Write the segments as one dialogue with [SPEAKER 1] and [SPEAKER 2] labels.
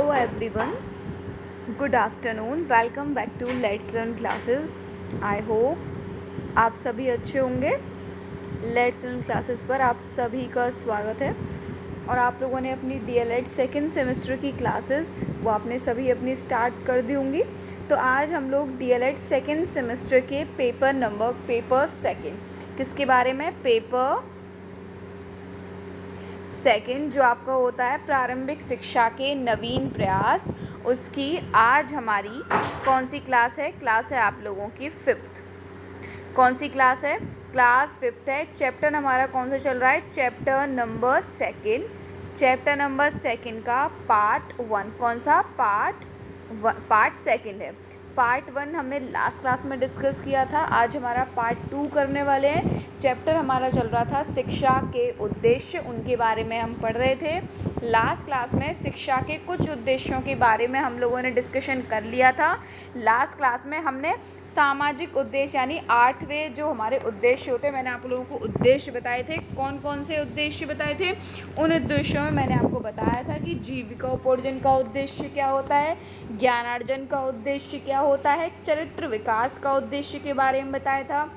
[SPEAKER 1] Hello everyone, good afternoon, welcome back to Let's Learn classes. I hope आप सभी अच्छे होंगे। Let's Learn classes पर आप सभी का स्वागत है। और आप लोगों ने अपनी DLED सेकेंड सेमेस्टर की क्लासेस वो आपने सभी अपनी स्टार्ट कर दी होंगी। तो आज हम लोग DLED सेकेंड सेमेस्टर के पेपर सेकेंड किसके बारे में, पेपर सेकेंड जो आपका होता है प्रारंभिक शिक्षा के नवीन प्रयास, उसकी आज हमारी कौन सी क्लास है? क्लास है आप लोगों की फिफ्थ। कौन सी क्लास है? क्लास फिफ्थ है। चैप्टर हमारा कौन सा चल रहा है? Chapter number second. Chapter number second का पार्ट वन। कौन सा? पार्ट सेकेंड है। पार्ट वन हमने लास्ट क्लास में डिस्कस किया था। आज हमारा पार्ट टू करने वाले हैं। चैप्टर हमारा चल रहा था शिक्षा के उद्देश्य, उनके बारे में हम पढ़ रहे थे। लास्ट क्लास में शिक्षा के कुछ उद्देश्यों के बारे में हम लोगों ने डिस्कशन कर लिया था। लास्ट क्लास में हमने सामाजिक उद्देश्य यानी 8वें जो हमारे उद्देश्य होते हैं, मैंने आप लोगों को उद्देश्य बताए थे। कौन कौन से उद्देश्य बताए थे? उन उद्देश्यों में मैंने आपको बताया था कि जीविकोपार्जन का उद्देश्य क्या होता है, ज्ञानार्जन का उद्देश्य क्या होता है, चरित्र विकास का उद्देश्य के बारे में बताया था,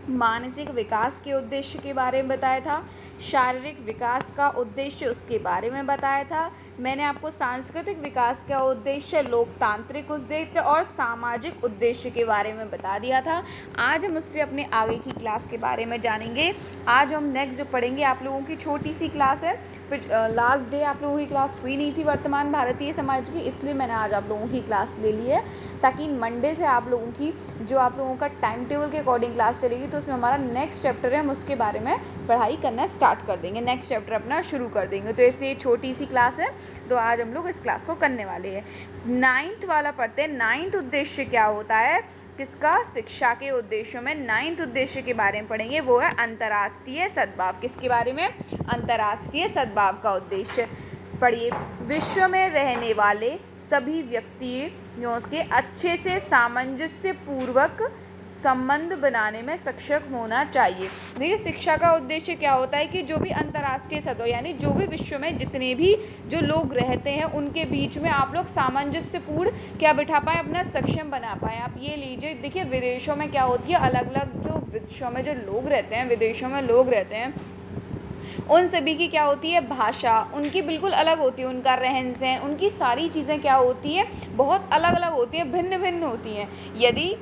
[SPEAKER 1] मानसिक विकास के उद्देश्य के बारे में बताया था, शारीरिक विकास का उद्देश्य उसके बारे में बताया था। मैंने आपको सांस्कृतिक विकास का उद्देश्य, लोकतांत्रिक उद्देश्य और सामाजिक उद्देश्य के बारे में बता दिया था। आज हम उससे अपने आगे की क्लास के बारे में जानेंगे। आज हम नेक्स्ट जो पढ़ेंगे, आप लोगों की छोटी सी क्लास है। फिर लास्ट डे आप लोगों की क्लास हुई नहीं थी वर्तमान भारतीय समाज की, इसलिए मैंने आज आप लोगों की क्लास ले ली है, ताकि मंडे से आप लोगों की जो आप लोगों का टाइम टेबल के अकॉर्डिंग क्लास चलेगी, तो उसमें हमारा नेक्स्ट चैप्टर है, हम उसके बारे में पढ़ाई करना स्टार्ट कर देंगे, नेक्स्ट चैप्टर अपना शुरू कर देंगे। तो इसलिए छोटी सी क्लास है, तो आज हम लोग इस क्लास को करने वाले हैं। 9th वाला पढ़ते हैं। 9th उद्देश्य क्या होता है किसका? शिक्षा के उद्देश्यों में 9th उद्देश्य के बारे में पढ़ेंगे, वो है अंतर्राष्ट्रीय सद्भाव। किसके बारे में? अंतर्राष्ट्रीय सद्भाव का उद्देश्य पढ़िए। विश्व में रहने वाले सभी व्यक्तियों के अच्छे से सामंजस्य पूर्वक संबंध बनाने में सक्षम होना चाहिए। देखिए, शिक्षा का उद्देश्य क्या होता है कि जो भी अंतर्राष्ट्रीय सद्भाव यानी जो भी विश्व में जितने भी जो लोग रहते हैं उनके बीच में आप लोग सामंजस्यपूर्ण क्या बिठा पाए, अपना सक्षम बना पाए। आप ये लीजिए, देखिए विदेशों में क्या होती है, अलग अलग जो विदेशों में जो लोग रहते हैं, विदेशों में लोग रहते हैं, उन सभी की क्या होती है, भाषा उनकी बिल्कुल अलग होती है, उनका रहन सहन, उनकी सारी चीज़ें क्या होती है, बहुत अलग अलग होती है, भिन्न भिन्न होती हैं। यदि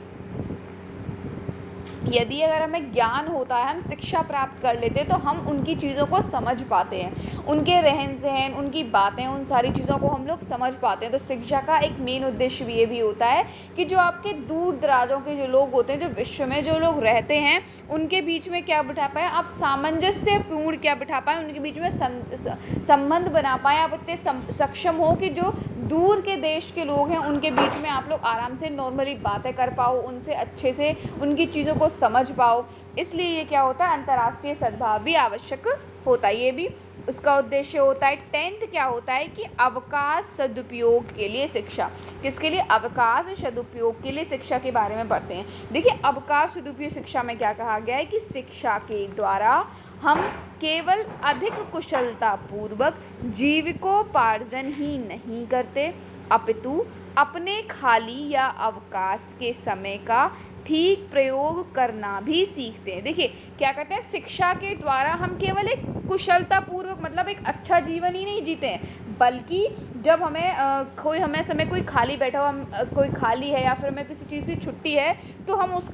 [SPEAKER 1] अगर हमें ज्ञान होता है, हम शिक्षा प्राप्त कर लेते हैं, तो हम उनकी चीज़ों को समझ पाते हैं, उनके रहन सहन, उनकी बातें, उन सारी चीज़ों को हम लोग समझ पाते हैं। तो शिक्षा का एक मेन उद्देश्य भी ये भी होता है कि जो आपके दूर दराजों के जो लोग होते हैं, जो विश्व में जो लोग रहते हैं, उनके बीच में क्या बिठा पाए, आप सामंजस्यपूर्ण क्या बिठा पाए, उनके बीच में संबंध बना पाए, आप इतने सक्षम हो कि जो दूर के देश के लोग हैं उनके बीच में आप लोग आराम से नॉर्मली बातें कर पाओ, उनसे अच्छे से उनकी चीज़ों को समझ पाओ। इसलिए ये क्या होता है, अंतर्राष्ट्रीय सद्भाव भी आवश्यक होता है, ये भी उसका उद्देश्य होता है। 10th क्या होता है कि अवकाश सदुपयोग के लिए शिक्षा। किसके लिए? अवकाश सदुपयोग के लिए शिक्षा के बारे में पढ़ते हैं। देखिए, अवकाश सदुपयोग शिक्षा में क्या कहा गया है कि शिक्षा के द्वारा हम केवल अधिक कुशलता पूर्वक जीविकोपार्जन ही नहीं करते, अपितु अपने खाली या अवकाश के समय का ठीक प्रयोग करना भी सीखते हैं। देखिए क्या कहते हैं, शिक्षा के द्वारा हम केवल एक कुशलता पूर्वक मतलब एक अच्छा जीवन ही नहीं जीते हैं, बल्कि जब हमें समय कोई खाली बैठा हुआ, कोई खाली है या फिर हमें किसी चीज़ की छुट्टी है, तो हम उस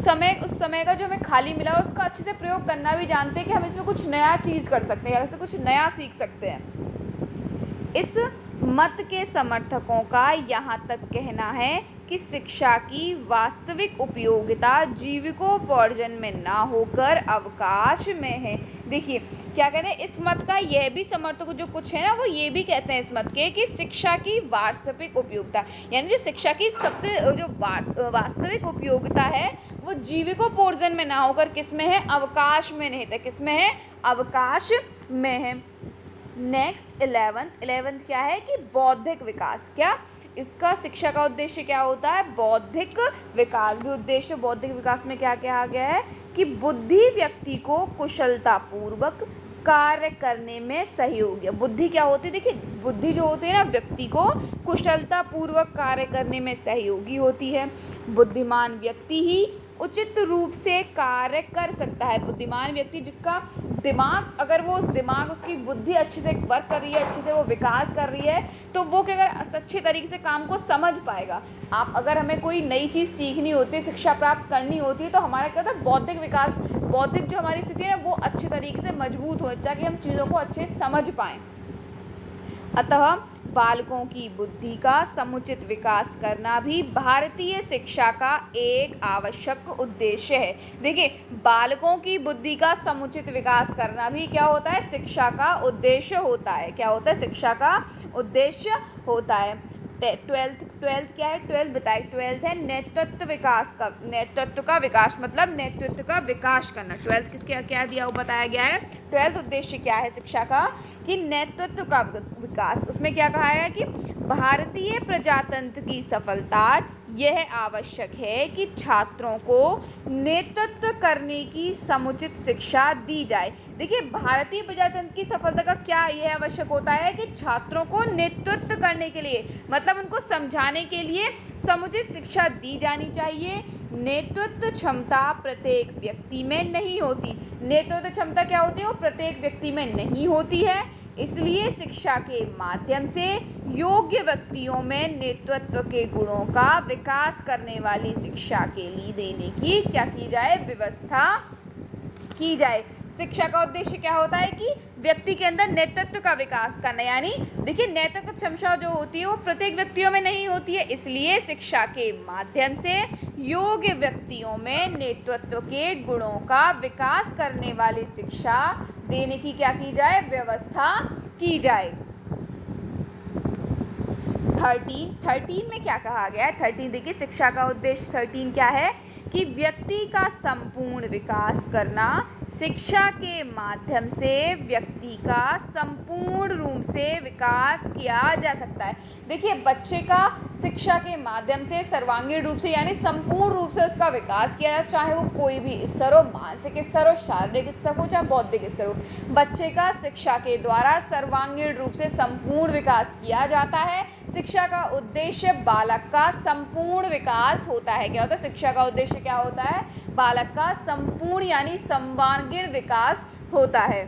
[SPEAKER 1] समय का जो हमें खाली मिला है उसका अच्छे से प्रयोग करना भी जानते हैं कि हम इसमें कुछ नया चीज़ कर सकते हैं, ऐसे कुछ नया सीख सकते हैं। इस मत के समर्थकों का यहाँ तक कहना है कि शिक्षा की वास्तविक उपयोगिता जीविकोपार्जन में ना होकर अवकाश में है। देखिए क्या कहते हैं, इस मत का यह भी समर्थक जो कुछ है ना, वो ये भी कहते हैं इस मत के कि शिक्षा की वास्तविक उपयोगिता यानी जो शिक्षा की सबसे जो वास्तविक उपयोगिता है वो जीविकोपार्जन में ना होकर किस में है, अवकाश में नहीं था, किस में है, अवकाश में है। नेक्स्ट 11th क्या है कि बौद्धिक विकास। क्या इसका शिक्षा का उद्देश्य क्या होता है, बौद्धिक विकास भी उद्देश्य। बौद्धिक विकास में क्या कहा गया है कि बुद्धि व्यक्ति को कुशलता पूर्वक कार्य करने में सहयोगी। बुद्धि क्या होती है? देखिए, बुद्धि जो होती है ना, व्यक्ति को कुशलता पूर्वक कार्य करने में सहयोगी होती है। बुद्धिमान व्यक्ति ही उचित रूप से कार्य कर सकता है। बुद्धिमान व्यक्ति जिसका दिमाग, अगर वो उस दिमाग, उसकी बुद्धि अच्छे से वर्क कर रही है, अच्छे से वो विकास कर रही है, तो वो क्या अगर अच्छे तरीके से काम को समझ पाएगा। आप अगर हमें कोई नई चीज़ सीखनी होती है, शिक्षा प्राप्त करनी होती है, तो हमारा क्या होता है? बौद्धिक विकास, बौद्धिक जो हमारी स्थिति है वो अच्छे तरीके से मजबूत हो, ताकि हम चीज़ों को अच्छे से समझ पाएँ। अतः बालकों की बुद्धि का समुचित विकास करना भी भारतीय शिक्षा का एक आवश्यक उद्देश्य है। देखिए, बालकों की बुद्धि का समुचित विकास करना भी क्या होता है? शिक्षा का उद्देश्य होता है। क्या होता है? शिक्षा का उद्देश्य होता है। ट्वेल्थ क्या है? ट्वेल्थ बताए। ट्वेल्थ है नेतृत्व विकास का, नेतृत्व का विकास, मतलब नेतृत्व का विकास करना। ट्वेल्थ किसके क्या दिया वो बताया गया है। ट्वेल्थ उद्देश्य क्या है शिक्षा का? कि नेतृत्व का विकास। उसमें क्या कहा है कि भारतीय प्रजातंत्र की सफलता यह आवश्यक है कि छात्रों को नेतृत्व करने की समुचित शिक्षा दी जाए। देखिए, भारतीय प्रजातंत्र की सफलता का क्या यह आवश्यक होता है कि छात्रों को नेतृत्व करने के लिए, मतलब उनको समझाने के लिए समुचित शिक्षा दी जानी चाहिए। नेतृत्व क्षमता प्रत्येक व्यक्ति में नहीं होती। नेतृत्व क्षमता क्या होती है? वो प्रत्येक व्यक्ति में नहीं होती है। इसलिए शिक्षा के माध्यम से योग्य व्यक्तियों में नेतृत्व के गुणों का विकास करने वाली शिक्षा के लिए देने की क्या की जाए? व्यवस्था की जाए। शिक्षा का उद्देश्य क्या होता है? कि व्यक्ति के अंदर नेतृत्व का विकास करना। यानी देखिए, नेतृत्व क्षमता जो होती है वो प्रत्येक व्यक्तियों में नहीं होती है, इसलिए शिक्षा के माध्यम से योग्य व्यक्तियों में नेतृत्व के गुणों का विकास करने वाली शिक्षा देने की क्या की जाए? व्यवस्था की जाए। 13 में क्या कहा गया है? 13 देखिए, शिक्षा का उद्देश्य 13 क्या है? कि व्यक्ति का संपूर्ण विकास करना। शिक्षा के माध्यम से व्यक्ति का संपूर्ण रूप से विकास किया जा सकता है। देखिए, बच्चे का शिक्षा के माध्यम से सर्वांगीण रूप से, यानी संपूर्ण रूप से उसका विकास किया जाए, चाहे वो कोई भी स्तर हो, मानसिक स्तर हो, शारीरिक स्तर हो, चाहे बौद्धिक स्तर हो। बच्चे का शिक्षा के द्वारा सर्वांगीण रूप से संपूर्ण विकास किया जाता है। शिक्षा का उद्देश्य बालक का संपूर्ण विकास होता है। क्या होता है? शिक्षा का उद्देश्य क्या होता है? बालक का संपूर्ण यानी सर्वांगीण विकास होता है।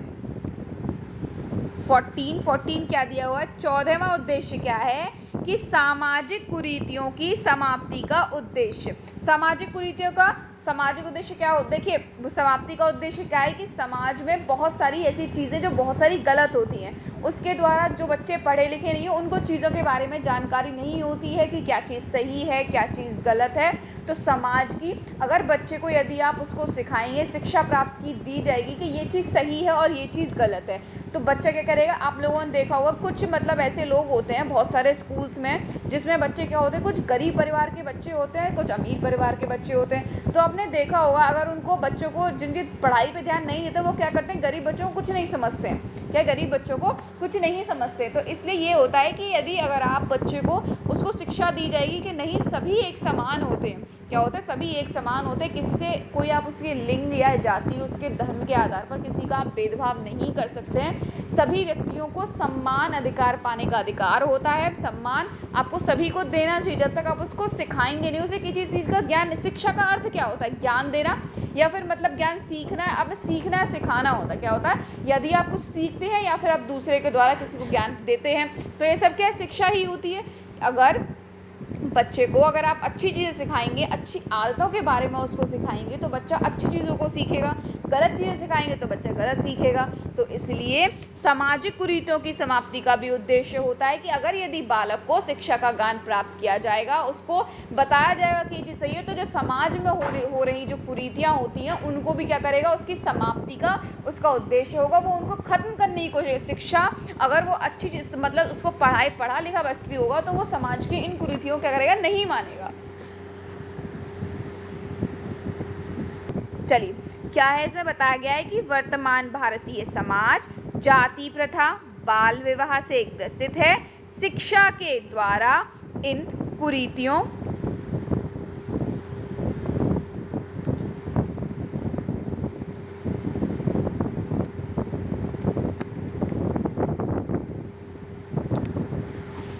[SPEAKER 1] 14 क्या दिया हुआ है? 14वां उद्देश्य क्या है? कि सामाजिक कुरीतियों की समाप्ति का उद्देश्य। सामाजिक कुरीतियों का सामाजिक उद्देश्य क्या हो? देखिए, समाप्ति का उद्देश्य क्या है? कि समाज में बहुत सारी ऐसी चीज़ें जो बहुत सारी गलत होती हैं, उसके द्वारा जो बच्चे पढ़े लिखे नहीं हो, उनको चीज़ों के बारे में जानकारी नहीं होती है कि क्या चीज़ सही है, क्या चीज़ गलत है। तो समाज की, अगर बच्चे को यदि आप उसको सिखाएंगे, शिक्षा प्राप्त की दी जाएगी कि ये चीज़ सही है और ये चीज़ गलत है, तो बच्चा क्या करेगा? आप लोगों ने देखा होगा, कुछ मतलब ऐसे लोग होते हैं बहुत सारे स्कूल्स में, जिसमें बच्चे क्या होते हैं? कुछ गरीब परिवार के बच्चे होते हैं, कुछ अमीर परिवार के बच्चे होते हैं। तो आपने देखा होगा, अगर उनको बच्चों को जिनकी पढ़ाई पे ध्यान नहीं देते, वो क्या करते हैं? गरीब बच्चों को कुछ नहीं समझते हैं। क्या? गरीब बच्चों को कुछ नहीं समझते। तो इसलिए ये होता है कि यदि अगर आप बच्चे को उसको शिक्षा दी जाएगी कि नहीं, सभी एक समान होते हैं। क्या होता है? सभी एक समान होते हैं। किसी से कोई आप उसके लिंग या जाति, उसके धर्म के आधार पर किसी का आप भेदभाव नहीं कर सकते हैं। सभी व्यक्तियों को सम्मान अधिकार पाने का अधिकार होता है। सम्मान आपको सभी को देना चाहिए। जब तक आप उसको सिखाएंगे नहीं, उसे किसी चीज़ का ज्ञान, शिक्षा का अर्थ क्या होता है? ज्ञान देना, या फिर मतलब ज्ञान सीखना है। अब सीखना है, सिखाना होता है। क्या होता है? यदि आप कुछ सीखते हैं या फिर आप दूसरे के द्वारा किसी को ज्ञान देते हैं, तो ये सब क्या है? शिक्षा ही होती है। अगर बच्चे को अगर आप अच्छी चीज़ें सिखाएंगे, अच्छी आदतों के बारे में उसको सिखाएंगे, तो बच्चा अच्छी चीज़ों को सीखेगा। गलत चीज़ें सिखाएंगे तो बच्चा गलत सीखेगा। तो इसलिए सामाजिक कुरीतियों की समाप्ति का भी उद्देश्य होता है कि अगर यदि बालक को शिक्षा का ज्ञान प्राप्त किया जाएगा, उसको बताया जाएगा कि ये चीज़ सही है, तो जो समाज में हो रही जो कुरीतियाँ होती हैं, उनको भी क्या करेगा? उसकी समाप्ति का उसका उद्देश्य होगा, वो उनको ख़त्म करने की कोशिश। शिक्षा अगर वो अच्छी चीज़, मतलब उसको पढ़ा लिखा व्यक्ति होगा, तो वो समाज की इन कुरीतियों क्या करेगा? नहीं मानेगा। चलिए, क्या है? इसमें बताया गया है कि वर्तमान भारतीय समाज जाति प्रथा, बाल विवाह से ग्रसित है। शिक्षा के द्वारा इन कुरीतियों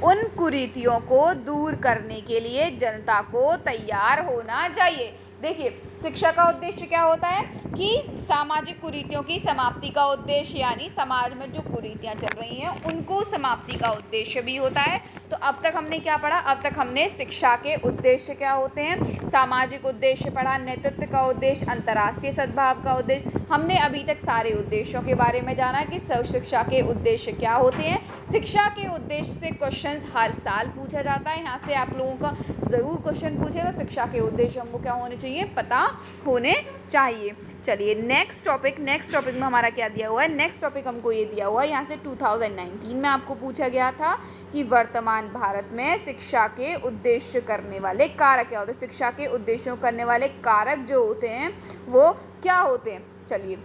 [SPEAKER 1] उन कुरीतियों को दूर करने के लिए जनता को तैयार होना चाहिए। देखिए, शिक्षा का उद्देश्य क्या होता है कि सामाजिक कुरीतियों की समाप्ति का उद्देश्य, यानी समाज में जो कुरीतियां चल रही हैं उनको समाप्ति का उद्देश्य भी होता है। तो अब तक हमने क्या पढ़ा? अब तक हमने शिक्षा के उद्देश्य क्या होते हैं, सामाजिक उद्देश्य पढ़ा, नेतृत्व का उद्देश्य, अंतर्राष्ट्रीय सद्भाव का उद्देश्य। हमने अभी तक सारे उद्देश्यों के बारे में जाना कि शिक्षा के उद्देश्य क्या होते हैं। शिक्षा के उद्देश्य से क्वेश्चंस हर साल पूछा जाता है, यहाँ से आप लोगों का ज़रूर क्वेश्चन पूछेगा। शिक्षा के उद्देश्य हमको क्या होने चाहिए, पता होने चाहिए। चलिए नेक्स्ट टॉपिक में हमारा क्या दिया हुआ है? नेक्स्ट टॉपिक हमको ये दिया हुआ है, यहाँ से 2019 में आपको पूछा गया था कि वर्तमान भारत में शिक्षा के उद्देश्य करने वाले कारक क्या होते हैं। शिक्षा के उद्देश्यों करने वाले कारक जो होते हैं वो क्या होते हैं? चलिए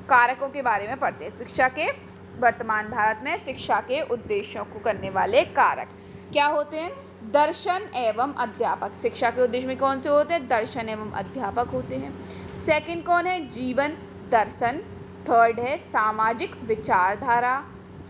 [SPEAKER 1] कारकों के बारे में पढ़ते हैं। शिक्षा के वर्तमान भारत में शिक्षा के उद्देश्यों को करने वाले कारक क्या होते हैं? दर्शन एवं अध्यापक। शिक्षा के उद्देश्य में कौन से होते हैं? दर्शन एवं अध्यापक होते हैं। सेकंड कौन है? जीवन दर्शन। थर्ड है सामाजिक विचारधारा।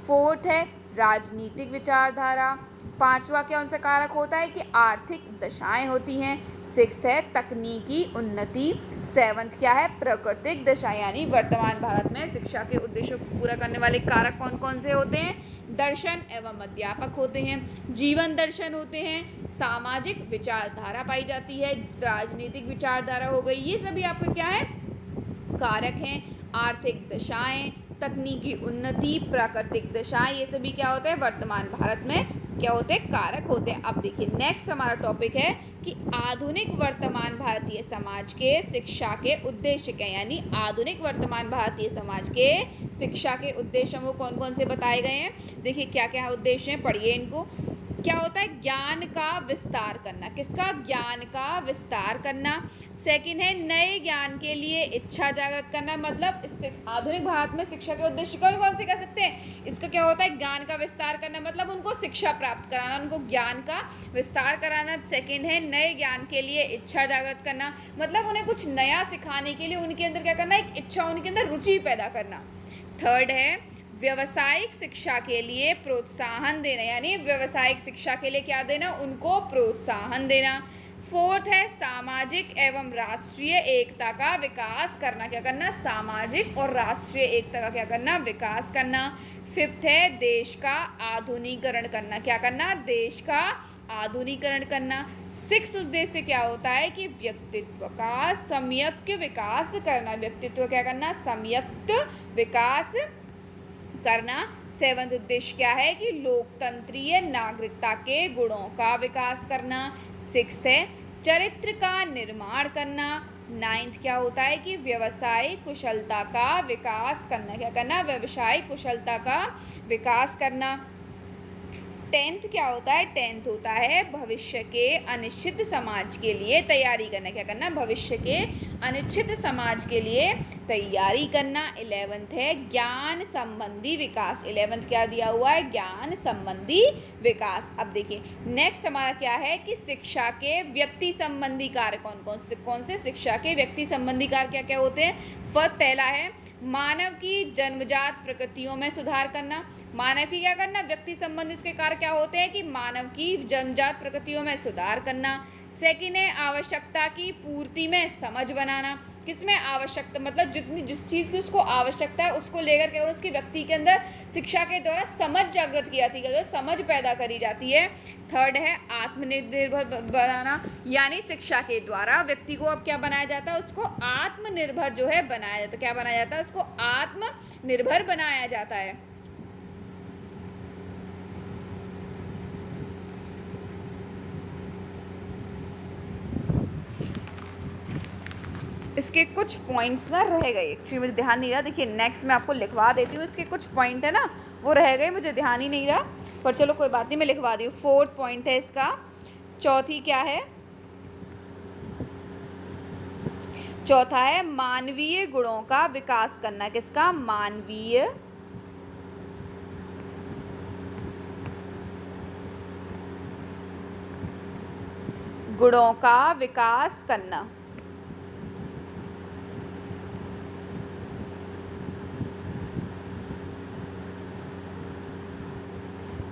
[SPEAKER 1] फोर्थ है राजनीतिक विचारधारा। पांचवा कौन सा कारक होता है? कि आर्थिक दशाएं होती हैं। सिक्स्थ है तकनीकी उन्नति। सेवंथ क्या है? प्राकृतिक दशा। यानी वर्तमान भारत में शिक्षा के उद्देश्यों को पूरा करने वाले कारक कौन कौन से होते हैं? दर्शन एवं अध्यापक होते हैं, जीवन दर्शन होते हैं, सामाजिक विचारधारा पाई जाती है, राजनीतिक विचारधारा हो गई। ये सभी आपके क्या है? कारक हैं। आर्थिक दशाएं, तकनीकी उन्नति, प्राकृतिक दशाएं, ये सभी क्या होते हैं? वर्तमान भारत में क्या होते हैं? कारक होते हैं। अब देखिए नेक्स्ट हमारा टॉपिक है कि आधुनिक वर्तमान भारतीय समाज के शिक्षा के उद्देश्य क्या, यानी आधुनिक वर्तमान भारतीय समाज के शिक्षा के उद्देश्य वो कौन कौन से बताए गए हैं। देखिए क्या क्या उद्देश्य हैं, पढ़िए इनको। क्या होता है? ज्ञान का विस्तार करना। किसका? ज्ञान का विस्तार करना। सेकंड है नए ज्ञान के लिए इच्छा जागृत करना। मतलब इससे आधुनिक भारत में शिक्षा के उद्देश्य कौन कौन से कह सकते हैं? इसका क्या होता है? ज्ञान का विस्तार करना, मतलब उनको शिक्षा प्राप्त कराना, उनको ज्ञान का विस्तार कराना। सेकंड है नए ज्ञान के लिए इच्छा जागृत करना, मतलब उन्हें कुछ नया सिखाने के लिए उनके अंदर क्या करना? एक इच्छा, उनके अंदर रुचि पैदा करना। थर्ड है व्यावसायिक शिक्षा के लिए प्रोत्साहन देना, यानी व्यावसायिक शिक्षा के लिए क्या देना? उनको प्रोत्साहन देना। फोर्थ है सामाजिक एवं राष्ट्रीय एकता का विकास करना। क्या करना? सामाजिक और राष्ट्रीय एकता का क्या करना? विकास करना। फिफ्थ है देश का आधुनिकीकरण करना। क्या करना? देश का आधुनिकीकरण करना। सिक्स उद्देश्य क्या होता है? कि व्यक्तित्व का सम्यक विकास करना। व्यक्तित्व क्या करना? सम्यक विकास करना। सेवंथ उद्देश्य क्या है? कि लोकतंत्रीय नागरिकता के गुणों का विकास करना। सिक्स्थ है चरित्र का निर्माण करना। नाइन्थ क्या होता है? कि व्यवसायिक कुशलता का विकास करना। क्या करना? व्यवसायिक कुशलता का विकास करना। टेंथ क्या होता है? टेंथ होता है भविष्य के अनिश्चित समाज के लिए तैयारी करना। क्या करना? भविष्य के अनिश्चित समाज के लिए तैयारी करना। 11th है ज्ञान संबंधी विकास। 11th क्या दिया हुआ है? ज्ञान संबंधी विकास। अब देखिए नेक्स्ट हमारा क्या है कि शिक्षा के व्यक्ति संबंधी कार्य कौन से शिक्षा के व्यक्ति संबंधी कार्य क्या क्या होते हैं। पहला है मानव की जन्मजात प्रकृतियों में सुधार करना। मानव की क्या करना? व्यक्ति संबंधी इसके कार्य क्या होते हैं कि मानव की जन्मजात प्रकृतियों में सुधार करना। सेकंड है आवश्यकता की पूर्ति में समझ बनाना। किसमें? आवश्यकता, मतलब जिस चीज़ की उसको आवश्यकता है उसको लेकर के और उसके व्यक्ति के अंदर शिक्षा के द्वारा समझ जागृत की जाती है, समझ पैदा करी जाती है। थर्ड है आत्मनिर्भर बनाना, यानी शिक्षा के द्वारा व्यक्ति को अब क्या बनाया जाता है? उसको आत्मनिर्भर जो है बनाया जाता है। क्या बनाया जाता है? उसको आत्मनिर्भर बनाया जाता है। इसके कुछ पॉइंट्स ना रह गए, एक्चुअली मुझे ध्यान नहीं रहा। देखिए नेक्स्ट मैं आपको लिखवा देती हूँ, इसके कुछ पॉइंट है ना वो रह गए, मुझे ध्यान ही नहीं रहा, पर चलो कोई बात नहीं, मैं लिखवा दी हूँ। फोर्थ पॉइंट है इसका। चौथी क्या है? चौथा है मानवीय गुणों का विकास करना। किसका? मानवीय गुणों का विकास करना।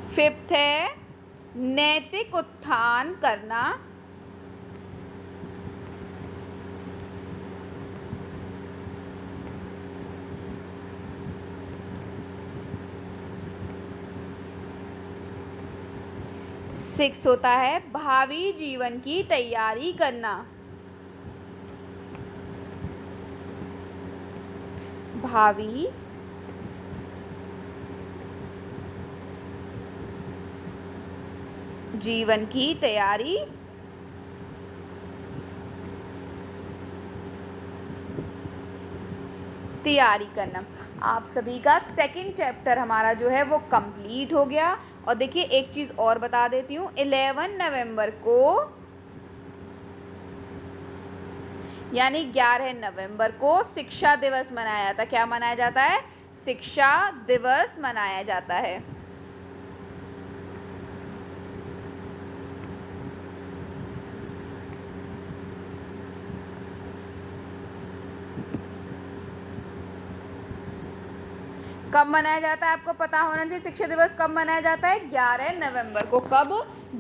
[SPEAKER 1] फिफ्थ है नैतिक उत्थान करना, सिक्स होता है भावी जीवन की तैयारी करना, भावी जीवन की तैयारी करना। आप सभी का सेकंड चैप्टर हमारा जो है वो कंप्लीट हो गया। और देखिए एक चीज़ और बता देती हूँ, 11 नवंबर को यानी 11 नवंबर को शिक्षा दिवस मनाया जाता है। क्या मनाया जाता है? शिक्षा दिवस मनाया जाता है। कब मनाया जाता है? आपको पता होना चाहिए शिक्षा दिवस कब मनाया जाता है? 11 नवंबर को। कब?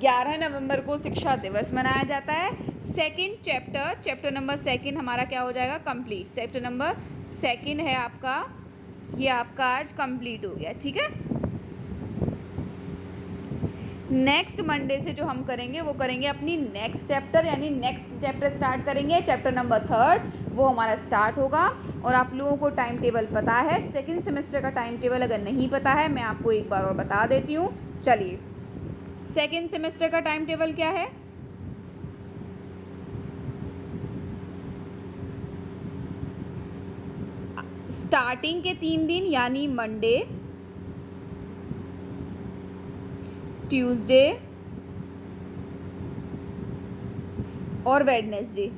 [SPEAKER 1] 11 नवंबर को शिक्षा दिवस मनाया जाता है। सेकंड चैप्टर नंबर सेकंड हमारा क्या हो जाएगा? कंप्लीट। चैप्टर नंबर सेकंड है आपका, ये आपका आज कंप्लीट हो गया। ठीक है, नेक्स्ट मंडे से जो हम करेंगे वो करेंगे अपनी नेक्स्ट चैप्टर, यानी नेक्स्ट चैप्टर स्टार्ट करेंगे। चैप्टर नंबर 3 वो हमारा स्टार्ट होगा। और आप लोगों को टाइम टेबल पता है, सेकंड सेमेस्टर का टाइम टेबल अगर नहीं पता है मैं आपको एक बार और बता देती हूँ। चलिए, सेकंड सेमेस्टर का टाइम टेबल क्या है? स्टार्टिंग के 3 दिन यानी मंडे, ट्यूसडे और वेडनेसडे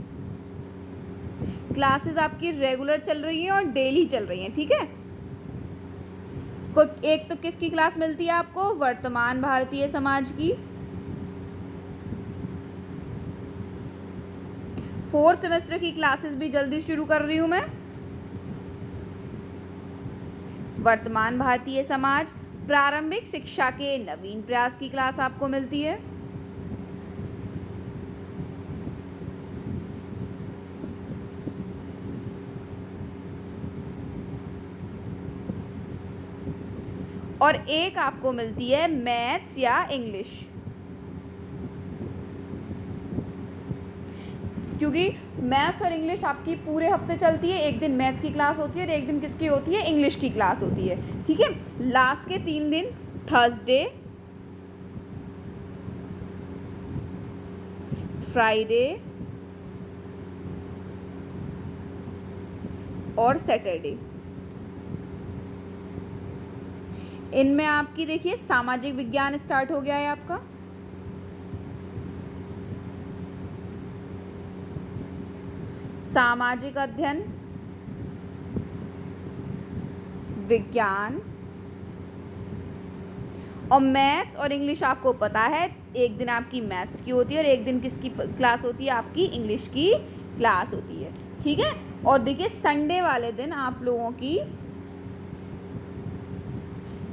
[SPEAKER 1] क्लासेस आपकी रेगुलर चल रही हैं और डेली चल रही हैं। ठीक है, एक तो किसकी क्लास मिलती है आपको? वर्तमान भारतीय समाज की। फोर्थ सेमेस्टर की क्लासेस भी जल्दी शुरू कर रही हूं मैं। वर्तमान भारतीय समाज, प्रारंभिक शिक्षा के नवीन प्रयास की क्लास आपको मिलती है। और एक आपको मिलती है मैथ्स या इंग्लिश, क्योंकि मैथ्स और इंग्लिश आपकी पूरे हफ्ते चलती है। एक दिन मैथ्स की क्लास होती है और एक दिन किसकी होती है? इंग्लिश की क्लास होती है। ठीक है, लास्ट के 3 दिन थर्सडे, फ्राइडे और सैटरडे, इनमें आपकी देखिए सामाजिक विज्ञान स्टार्ट हो गया है आपका। सामाजिक अध्ययन, विज्ञान और मैथ्स और इंग्लिश आपको पता है, एक दिन आपकी मैथ्स की होती है और एक दिन किसकी क्लास होती है? आपकी इंग्लिश की क्लास होती है। ठीक है, और देखिए संडे वाले दिन आप लोगों की,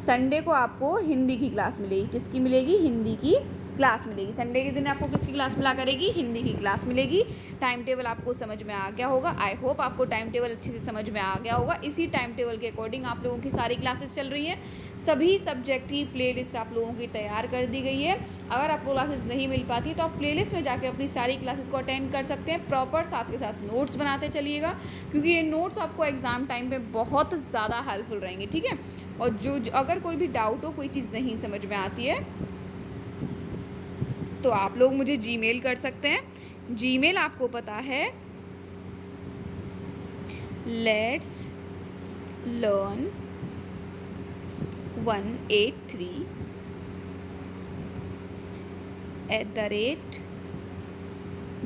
[SPEAKER 1] संडे को आपको हिंदी की क्लास मिलेगी। किसकी मिलेगी? हिंदी की क्लास मिलेगी। संडे के दिन आपको किसकी क्लास मिला करेगी? हिंदी की क्लास मिलेगी। टाइम टेबल आपको समझ में आ गया होगा। आई होप आपको टाइम टेबल अच्छे से समझ में आ गया होगा। इसी टाइम टेबल के अकॉर्डिंग आप लोगों की सारी क्लासेस चल रही हैं। सभी सब्जेक्ट की प्लेलिस्ट आप लोगों की तैयार कर दी गई है। अगर आपको क्लासेस नहीं मिल पाती तो आप प्लेलिस्ट में जाकर अपनी सारी क्लासेस को अटेंड कर सकते हैं। प्रॉपर साथ के साथ नोट्स बनाते चलिएगा, क्योंकि ये नोट्स आपको एग्ज़ाम टाइम पे बहुत ज़्यादा हेल्पफुल रहेंगे। ठीक है, और जो अगर कोई भी डाउट हो, कोई चीज़ नहीं समझ में आती है तो आप लोग मुझे जीमेल कर सकते हैं। जीमेल आपको पता है, लेट्स लर्न 183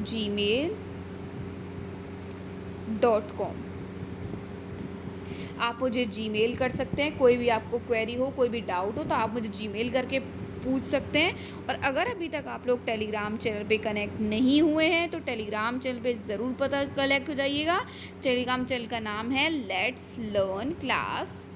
[SPEAKER 1] @gmail.com। आप मुझे जीमेल कर सकते हैं। कोई भी आपको क्वेरी हो, कोई भी डाउट हो तो आप मुझे जीमेल करके पूछ सकते हैं। और अगर अभी तक आप लोग टेलीग्राम चैनल पे कनेक्ट नहीं हुए हैं तो टेलीग्राम चैनल पे ज़रूर कनेक्ट हो जाइएगा। टेलीग्राम चैनल का नाम है लेट्स लर्न क्लास।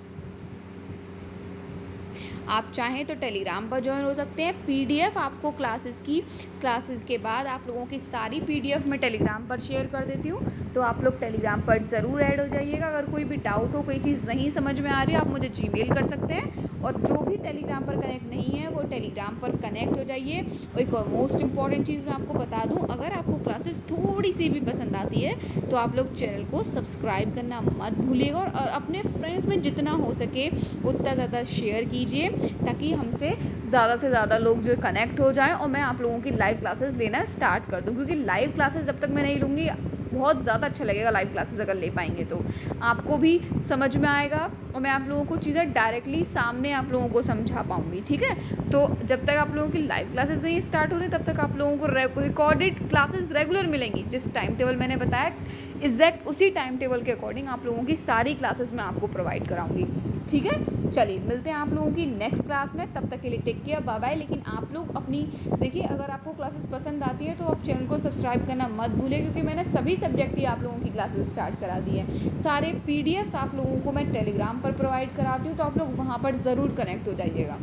[SPEAKER 1] आप चाहें तो टेलीग्राम पर ज्वाइन हो सकते हैं। पीडीएफ आपको क्लासेस के बाद आप लोगों की सारी पीडीएफ मैं टेलीग्राम पर शेयर कर देती हूँ, तो आप लोग टेलीग्राम पर ज़रूर ऐड हो जाइएगा। अगर कोई भी डाउट हो, कोई चीज़ नहीं समझ में आ रही है, आप मुझे जीमेल कर सकते हैं। और जो भी टेलीग्राम पर कनेक्ट नहीं है वो टेलीग्राम पर कनेक्ट हो जाइए। और एक और मोस्ट इम्पॉर्टेंट चीज़ मैं आपको बता दूं, अगर आपको क्लासेस थोड़ी सी भी पसंद आती है तो आप लोग चैनल को सब्सक्राइब करना मत भूलिएगा, और अपने फ्रेंड्स में जितना हो सके उतना ज़्यादा शेयर कीजिए, ताकि हमसे ज़्यादा लोग जो कनेक्ट हो जाएं और मैं आप लोगों की लाइव क्लासेस लेना स्टार्ट कर दूं। क्योंकि लाइव क्लासेस जब तक मैं नहीं लूँगी, बहुत ज़्यादा अच्छा लगेगा लाइव क्लासेस अगर ले पाएंगे तो आपको भी समझ में आएगा, और मैं आप लोगों को चीज़ें डायरेक्टली सामने आप लोगों को समझा पाऊँगी। ठीक है, तो जब तक आप लोगों की लाइव क्लासेस नहीं स्टार्ट हो रही, तब तक आप लोगों को रिकॉर्डेड क्लासेस रेगुलर मिलेंगी। जिस टाइम टेबल मैंने बताया एग्जैक्ट उसी टाइम टेबल के अकॉर्डिंग आप लोगों की सारी क्लासेस मैं आपको प्रोवाइड कराऊंगी। ठीक है, चलिए मिलते हैं आप लोगों की नेक्स्ट क्लास में। तब तक के लिए टेक केयर, बाय बाय। लेकिन आप लोग अपनी देखिए, अगर आपको क्लासेस पसंद आती है तो आप चैनल को सब्सक्राइब करना मत भूलिए, क्योंकि मैंने सभी सब्जेक्ट ही आप लोगों की क्लासेस स्टार्ट करा दी है। सारे पीडीएफ्स आप लोगों को मैं टेलीग्राम पर प्रोवाइड कराती हूँ, तो आप लोग वहाँ पर ज़रूर कनेक्ट हो जाइएगा।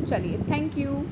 [SPEAKER 1] चलिए, थैंक यू।